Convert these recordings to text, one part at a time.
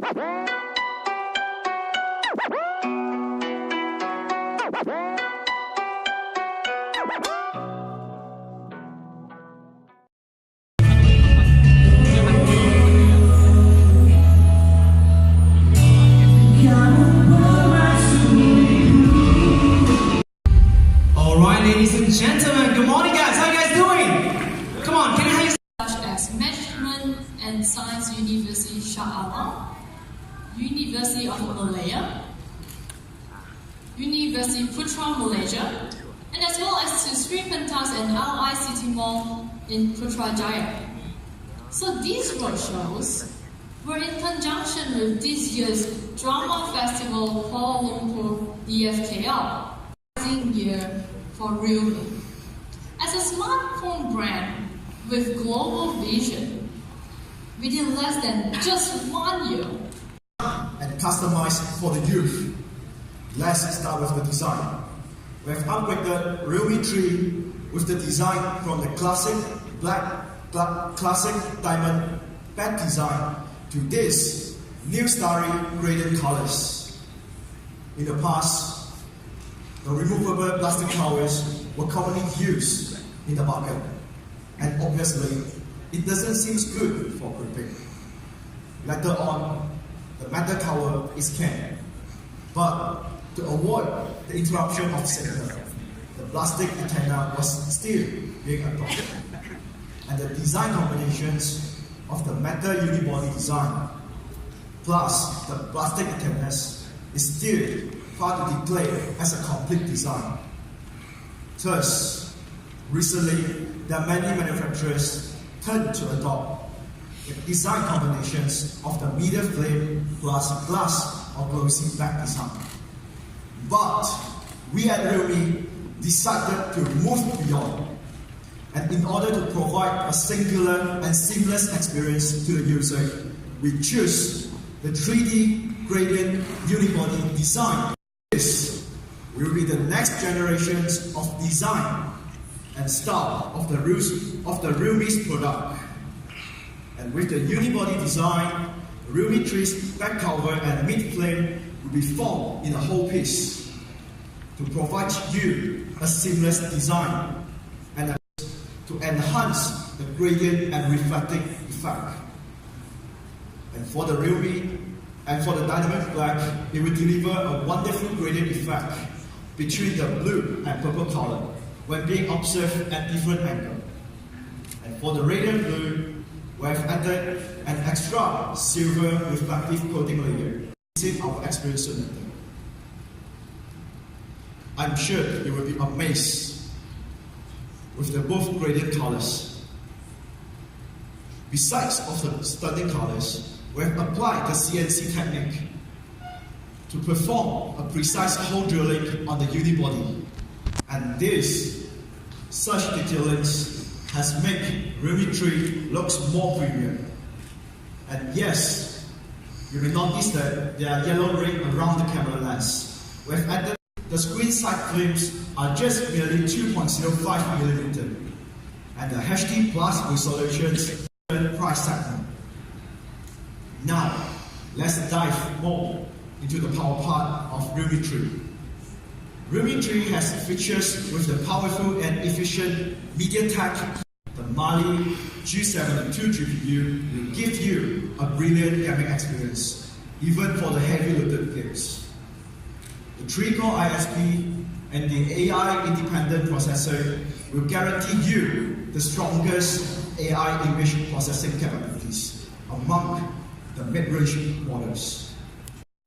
Alright, ladies and gentlemen, good morning guys, how you guys doing? Come on, can I have you such as Management and Science University Shah Alam, University of Malaya, University Putra Malaysia, and as well as to Sri Pentas and LI City Mall in Putrajaya. So these roadshows were in conjunction with this year's Drama Festival Kuala Lumpur DFKL year for Realme. As a smartphone brand with global vision, within less than just 1 year, and customized for the youth. Let's start with the design. We have upgraded Realme 3 with the design from the classic black, classic diamond back design to this new starry gradient colors. In the past, the removable plastic covers were commonly used in the market, and obviously, it doesn't seem good for gripping. Later on, the metal cover is canned, but to avoid the interruption of signal, the plastic antenna was still being adopted, and the design combinations of the metal unibody design plus the plastic antennas is still hard to declare as a complete design. Thus, recently, there are many manufacturers turned to adopt the design combinations of the media flame plus glass or glossy back design. But we at Realme decided to move beyond, and in order to provide a singular and seamless experience to the user, we choose the 3D Gradient Unibody design. This will be the next generations of design and style of the Realme's product. And with the unibody design, Realme 3's back cover and mid flame will be formed in a whole piece to provide you a seamless design and to enhance the gradient and reflecting effect. And for the Realme and for the dynamic black, it will deliver a wonderful gradient effect between the blue and purple color when being observed at different angles. And for the radiant blue, we have added an extra silver reflective coating layer using our experience method. I'm sure you will be amazed with the both gradient colors. Besides of the stunning colors, we have applied the CNC technique to perform a precise hole drilling on the unibody. And this, such detailing has made Realme 3 looks more premium. And yes, you will notice that there are yellow ring around the camera lens. We have added the screen side frames are just merely 2.05mm, and the HD Plus resolutions price segment. Now, let's dive more into the power part of Realme 3. Realme 3 has features with the powerful and efficient MediaTek. The Mali G72 GPU will give you a brilliant gaming experience, even for the heavy-loaded games. The 3-core ISP and the AI-independent processor will guarantee you the strongest AI image processing capabilities among the mid-range models,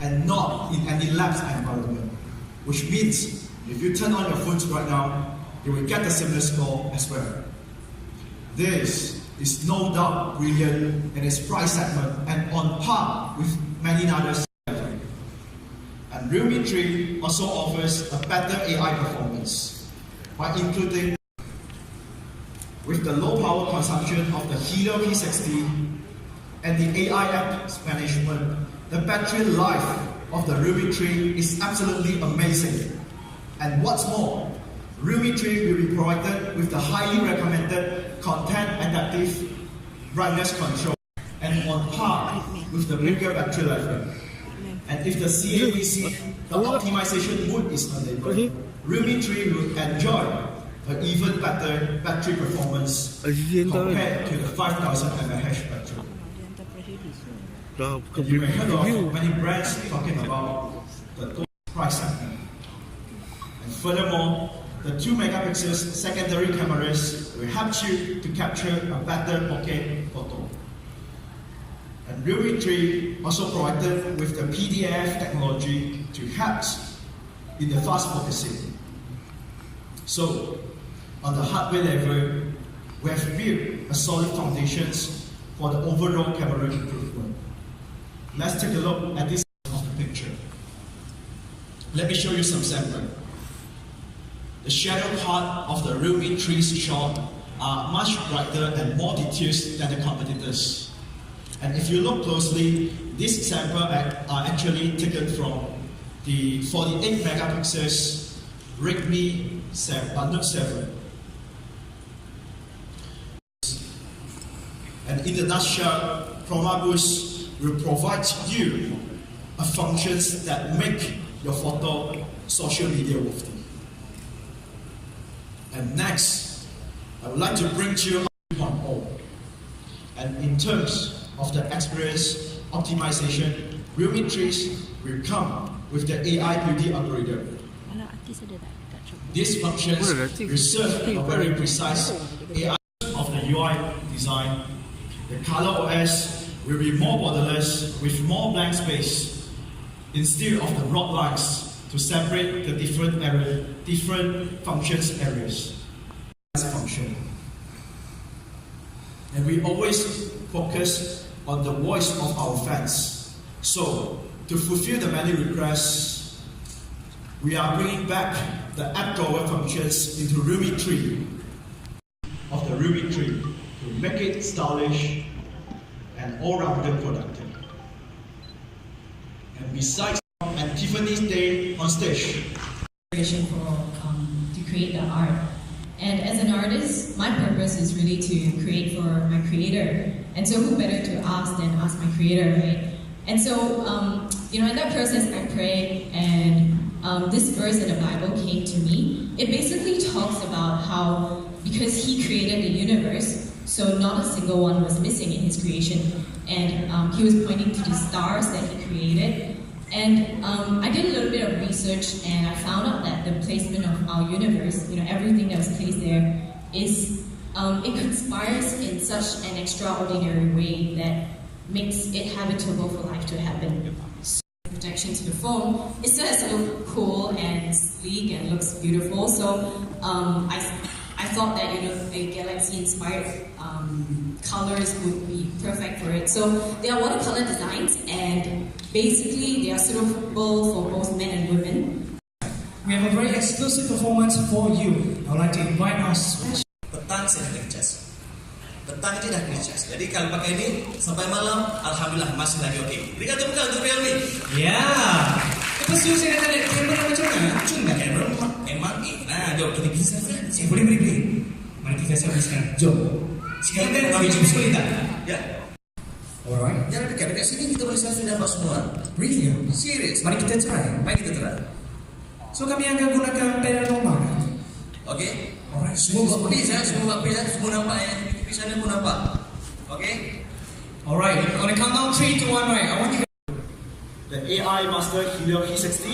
and not in any labs environment, which means if you turn on your phones right now, you will get the similar score as well. This is no doubt brilliant in its price segment and on par with many others. And Realme 3 also offers a better AI performance by including with the low power consumption of the Helio P60 and the AI app management. The battery life of the Realme 3 is absolutely amazing. And what's more, Realme 3 will be provided with the highly recommended content adaptive brightness control and on par with the bigger battery level. And if the CABC, the optimization mode is enabled, Realme 3 will enjoy an even better battery performance compared to the 5000 mAh battery. And you may heard of many brands talking about the price segment. And furthermore, the 2 megapixels secondary cameras will help you to capture a better bokeh photo. And Realme 3 also provided with the PDF technology to help in the fast focusing. So, on the hardware level, we have built a solid foundations for the overall camera improvement. Let's take a look at this of the picture. Let me show you some sample. The shadow part of the Realme 3's shot are much brighter and more detailed than the competitors. And if you look closely, these samples are actually taken from the 48 megapixels Redmi Note 7. And in the nutshell, Chroma Boost will provide you a functions that make your photo social media worthy. And next, I would like to bring to you 3.0. And in terms of the experience optimization, Realme 3 will come with the AI beauty algorithm. These functions will serve a very precise AI of the UI design. The color OS will be more borderless with more blank space instead of the broad lines to separate the different functions areas. Function. And we always focus on the voice of our fans. So, to fulfill the many requests, we are bringing back the app drawer functions into Realme 3 of the Realme 3 to make it stylish and all-rounded productive. And besides, and Tiffany's Day on stage. To create the art. And as an artist, my purpose is really to create for my creator. And so who better to ask than ask my creator, right? And so, in that process I prayed, and this verse in the Bible came to me. It basically talks about how, because he created the universe, so not a single one was missing in his creation. And he was pointing to the stars that he created. And I did a little bit of research, and I found out that the placement of our universe, everything that was placed there, is it conspires in such an extraordinary way that makes it habitable for life to happen. So, protection to the phone, it still has to look cool and sleek and looks beautiful. So I thought that the galaxy-inspired colors would be perfect for it. So they are watercolor designs, and basically they are suitable for both men and women. We have a very exclusive performance for you. I would like to invite our special. Petang saya dah ngecas. Petang itu dah ngecas. Jadi kalau pakai ini sampai malam, alhamdulillah masih lagi oke. Berikan tepuk tangan untuk Realme. Yeah. Apa sih saya tadi kamera macam mana? Cuma kamera memang nah, jom kita bisa selfie. Boleh. Mari kita selfie sekarang. Jom. Sekarang kita kami jumpa sekali tak? Ya. Alright. Jangan dekat sini kita boleh selfie dapat semua. Really? Serius. Mari kita try. Mari kita try. So kami akan gunakan pedal normal. Okay. Alright. Semua buat please ya, semua nampak ya. Di sana pun nampak. Okay. Alright. On the countdown 3 to 1, right? I want you. The AI Master Helio P60,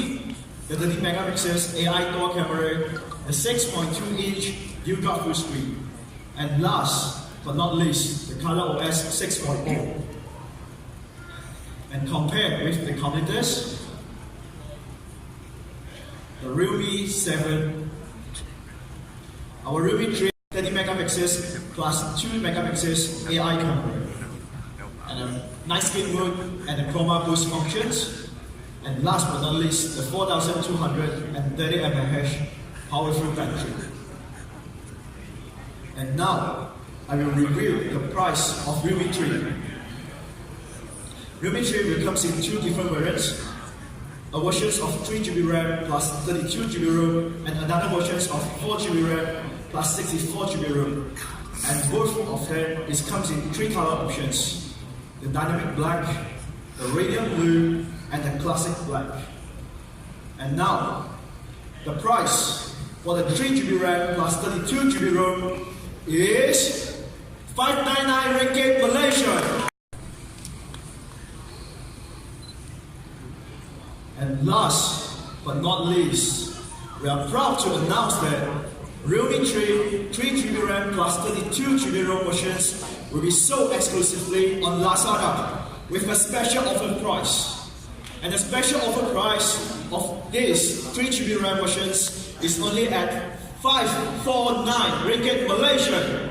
the 30 megapixels AI Tor camera, the 6.2-inch dual full screen, and last but not least, the Color OS 6.0. And compared with the competitors, the Realme 7, our Realme 3 30 megapixels plus 2 megapixels AI camera, and a night skin mode and the Chroma Boost functions, and last but not least, the 4230 mAh powerful battery. And now, I will reveal the price of Realme 3. Realme 3 will come in two different variants, a version of 3GB RAM plus 32GB RAM, and another version of 4GB RAM plus 64GB RAM. And both of them comes in three color options. the dynamic black, the radiant blue, and the classic black. And now, the price for the 3GB RAM plus 32GB ROM is 599 ringgit Malaysian. And last but not least, we are proud to announce that Realme 3GB RAM plus 32GB ROM versions will be sold exclusively on Lazada with a special offer price. And the special offer price of this 3GB RAM versions is only at 549 ringgit Malaysian.